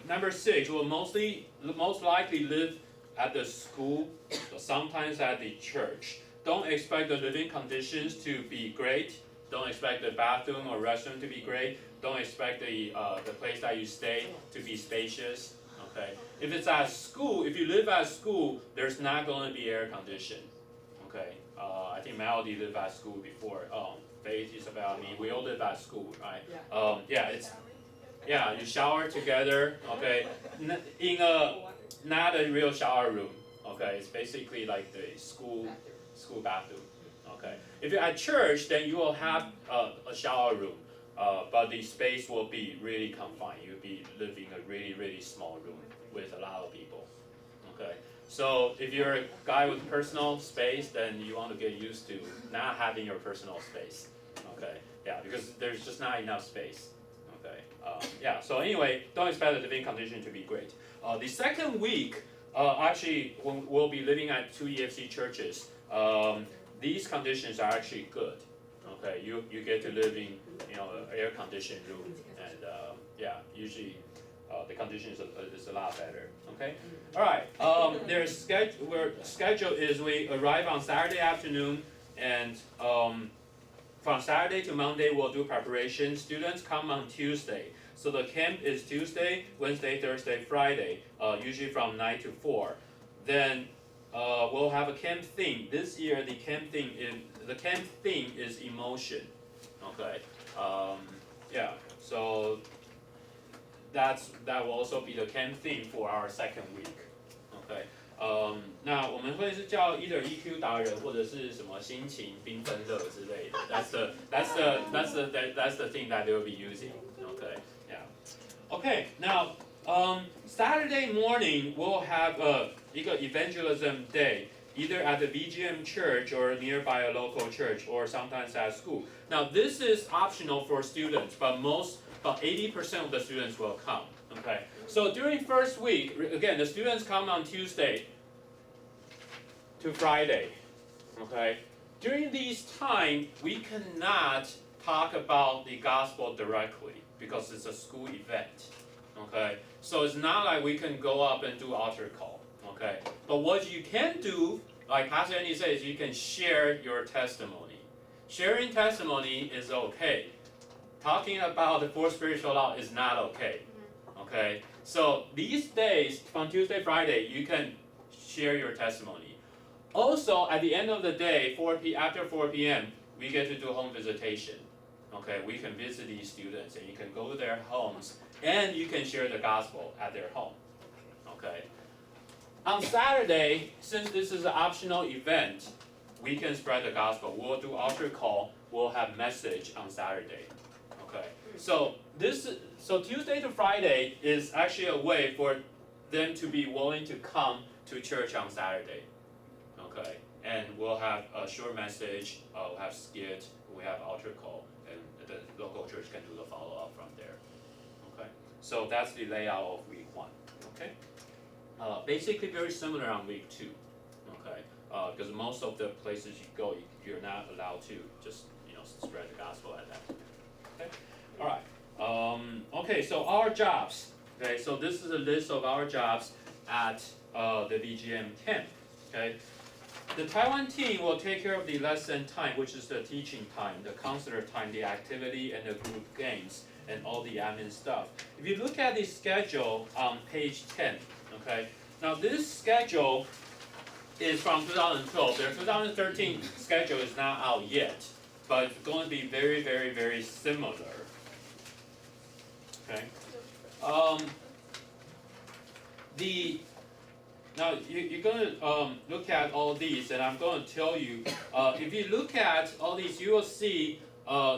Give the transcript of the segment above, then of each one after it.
Number 6, will most likely live at the school, sometimes at the church. Don't expect the living conditions to be great. Don't expect the bathroom or restroom to be great. Don't expect the place that you stay to be spacious. Okay. If it's at school, if you live at school, there's not going to be air conditioning. Okay. I think Melody lived at school before. Faith, Isabel, me, we all live at school, right? You shower together. Okay. In a not a real shower room. Okay. It's basically like the school bathroom. Okay. If you're at church, then you will have a shower room, but the space will be really confined. You'll be living in a really, really small room with a lot of people. Okay. So if you're a guy with personal space, then you want to get used to not having your personal space. Okay. Yeah, because there's just not enough space. Okay. So anyway, don't expect the living condition to be great. The second week, actually, we'll be living at 2 EFC churches. These conditions are actually good. Okay, you get to live in an air-conditioned room, and usually the conditions is a lot better. Okay, all right. Their schedule is we arrive on Saturday afternoon, and from Saturday to Monday we'll do preparation. Students come on Tuesday, so the camp is Tuesday, Wednesday, Thursday, Friday, usually from 9 to 4. Then we'll have a camp theme. This year, the camp theme is emotion. Okay. So that will also be the camp theme for our second week. Okay. 那我们会是叫 either EQ 达人或者是什么心情缤纷乐之类的。That's the thing that they will be using. Okay. Yeah. Okay. Now, Saturday morning we'll have a evangelism day, either at the VGM church or nearby a local church, or sometimes at school. Now this is optional for students, but about 80% of the students will come. Okay. So during first week, again, the students come on Tuesday to Friday. Okay. During these time, we cannot talk about the gospel directly because it's a school event. Okay. So it's not like we can go up and do altar call. Okay, but what you can do, like Pastor Andy says, you can share your testimony. Sharing testimony is okay. Talking about the 4 spiritual law is not okay. Okay, so these days, from Tuesday, Friday, you can share your testimony. Also, at the end of the day, after 4 p.m., we get to do home visitation. Okay, we can visit these students, and you can go to their homes, and you can share the gospel at their home. Okay. On Saturday, since this is an optional event, we can spread the gospel. We'll do altar call. We'll have message on Saturday. Okay. So Tuesday to Friday is actually a way for them to be willing to come to church on Saturday. Okay. And we'll have a short message. We'll have skit. We have altar call, and the local church can do the follow up from there. Okay. So that's the layout of week 1. Okay. Basically very similar on week 2, okay? Because most of the places you go, you're not allowed to just spread the gospel at that. Okay, all right. Okay, so our jobs. Okay, so this is a list of our jobs at the VGM camp. Okay, the Taiwan team will take care of the lesson time, which is the teaching time, the counselor time, the activity, and the group games, and all the admin stuff. If you look at the schedule on page 10. Okay. Now this schedule is from 2012. Their 2013 schedule is not out yet, but it's going to be very, very, very similar. Okay. Now you're going to look at all these, and I'm going to tell you. If you look at all these, you will see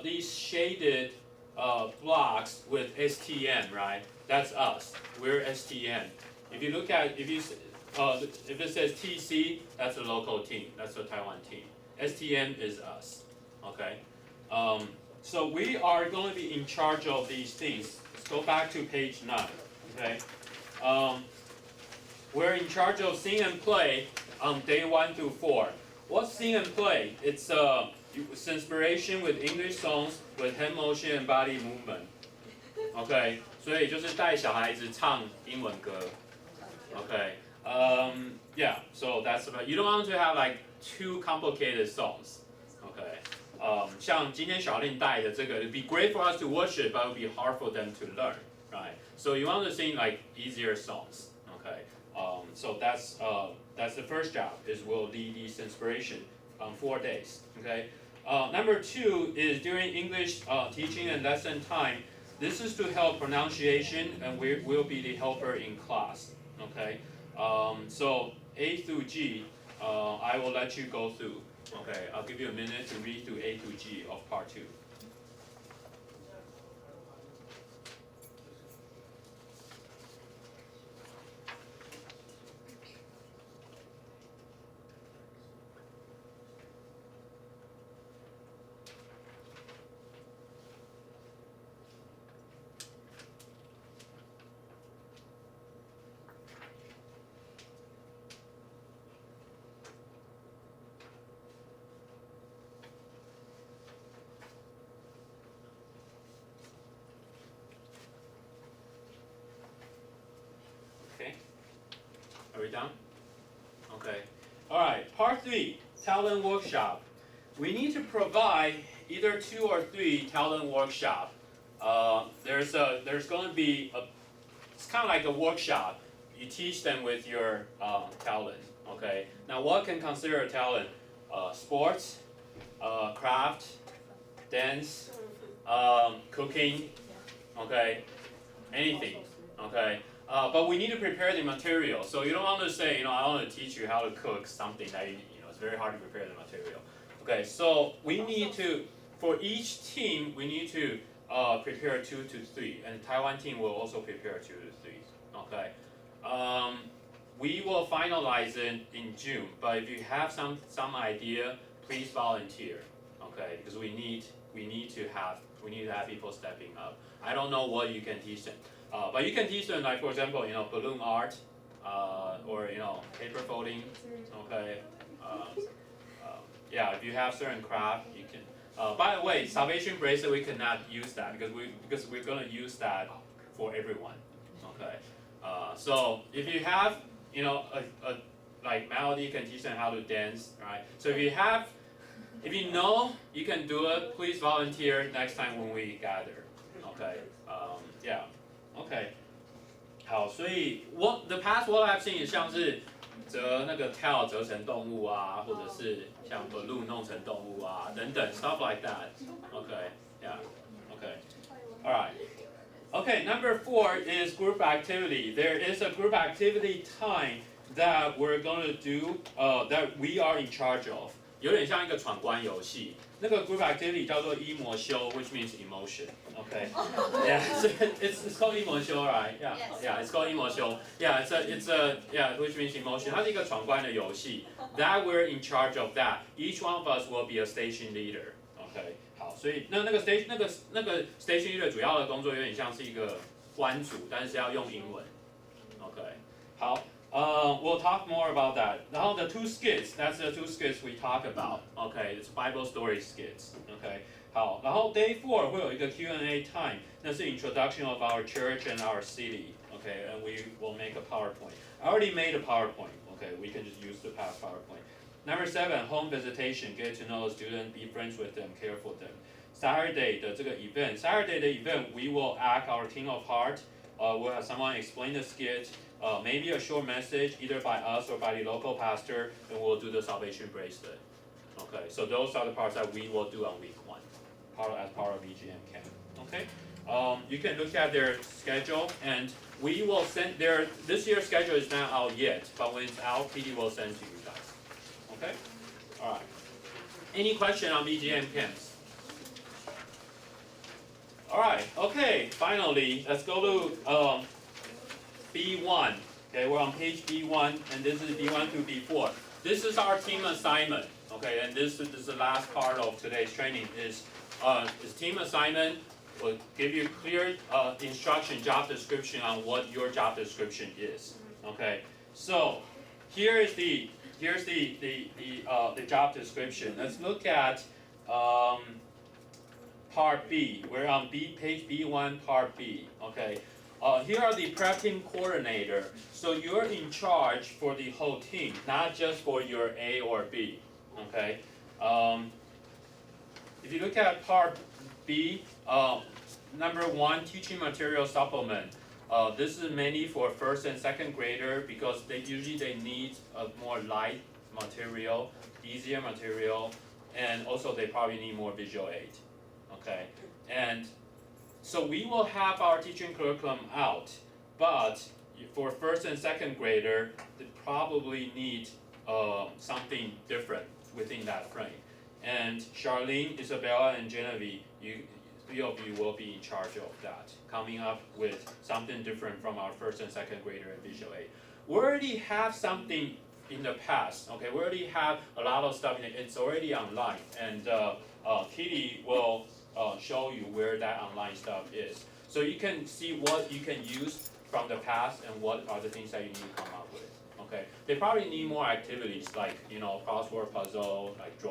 these shaded blocks with STM, right? That's us. We're STM. If you look at, if it says TC, that's a local team. That's a Taiwan team. STM is us. Okay. So we are going to be in charge of these things. Let's go back to page 9. Okay. We're in charge of sing and play on day 1 through 4. What's sing and play? It's inspiration with English songs with hand motion and body movement. Okay. 所以就是带小孩子唱英文歌。Okay. Yeah. So that's about. You don't want to have like too complicated songs. Okay. 像今天小令带的这个 it'd be great for us to worship, but it would be hard for them to learn, right? So you want to sing like easier songs. Okay. So that's the first job is we'll lead these inspiration 4 days. Okay. Number 2 is during English teaching and lesson time. This is to help pronunciation, and we will be the helper in class. Okay. So A through G, I will let you go through. Okay. I'll give you a minute to read through A through G of part 2. Okay. Are we done? Okay. All right. Part 3, talent workshop. We need to provide either 2 or 3 talent workshop. There's going to be it's kind of like a workshop. You teach them with your talent. Okay. Now, what can consider a talent? Sports, craft, dance, cooking. Okay. Anything. Okay. But we need to prepare the material. So you don't want to say, I want to teach you how to cook something that it's very hard to prepare the material. Okay, so we need to, for each team, we need to prepare 2 to 3, and the Taiwan team will also prepare 2 to 3. Okay, we will finalize it in June. But if you have some idea, please volunteer. Okay, because we need to have people stepping up. I don't know what you can teach them. But you can teach them, like for example, balloon art, or paper folding. Okay. Yeah, if you have certain craft, you can. By the way, Salvation Bracelet, we cannot use that because we're gonna use that for everyone. Okay. So if you have, like Melody can teach them how to dance, right? So if you know you can do it, please volunteer next time when we gather. Okay. Yeah. OK， 好，所以the past what I've seen 像是折那个 tail 折成动物啊，或者是像 balloon 弄成动物啊，等等 stuff like that. OK, yeah, OK, all right. OK, number 4 is group activity. There is a group activity time that we're going to do, that we are in charge of. 有点像一个闯关游戏。那个 group activity 叫做 emotion, which means emotion. Okay. Yeah, so it's called emotion, right? Yeah, yeah, it's called emotion. Yeah, it's a yeah, which means emotion. 它是一个闯关的游戏。That we're in charge of that. Each one of us will be a station leader. Okay. 好，所以那个 station leader 主要的工作有点像是一个关主，但是要用英文。Okay. 好。We'll talk more about that. Now the 2 skits, that's the 2 skits we talk about. Okay, it's Bible story skits. Okay, 好，然后 day 4会有一个 Q&A time. 那是 introduction of our church and our city. Okay, and we will make a PowerPoint. I already made a PowerPoint. Okay, we can just use the past PowerPoint. Number 7, home visitation. Get to know a student, be friends with them, care for them. Saturday 的这个 event. Saturday 的 event, we will act our King of Heart. We'll have someone explain the skit. Maybe a short message either by us or by the local pastor, and we'll do the salvation bracelet. Okay, so those are the parts that we will do on week 1, as part of VGM camp. Okay, you can look at their schedule, and we will send this year's schedule is not out yet, but when it's out, PD will send to you guys. Okay, all right. Any question on VGM camps? All right. Okay. Finally, let's go to B1. Okay, we're on page B1, and this is B1 through B4. This is our team assignment. Okay, and this is the last part of today's training. Is team assignment will give you clear instruction, job description on what your job description is. Okay, so here's the job description. Let's look at Part B. We're on page B1, Part B. Okay. Here are the prep team coordinator. So you're in charge for the whole team, not just for your A or B. Okay. If you look at Part B, number 1, teaching material supplement. This is mainly for first and second grader because they need a more light material, easier material, and also they probably need more visual aid. Okay, and so we will have our teaching curriculum out, but for first and second grader, they probably need something different within that frame. And Charlene, Isabella, and Genevieve, three of you will be in charge of that, coming up with something different from our first and second grader and visual aid. We already have something in the past, okay? We already have a lot of stuff in it. It's already online, and Kitty will show you where that online stuff is. So you can see what you can use from the past and what are the things that you need to come up with. Okay, they probably need more activities like crossword puzzle, like draw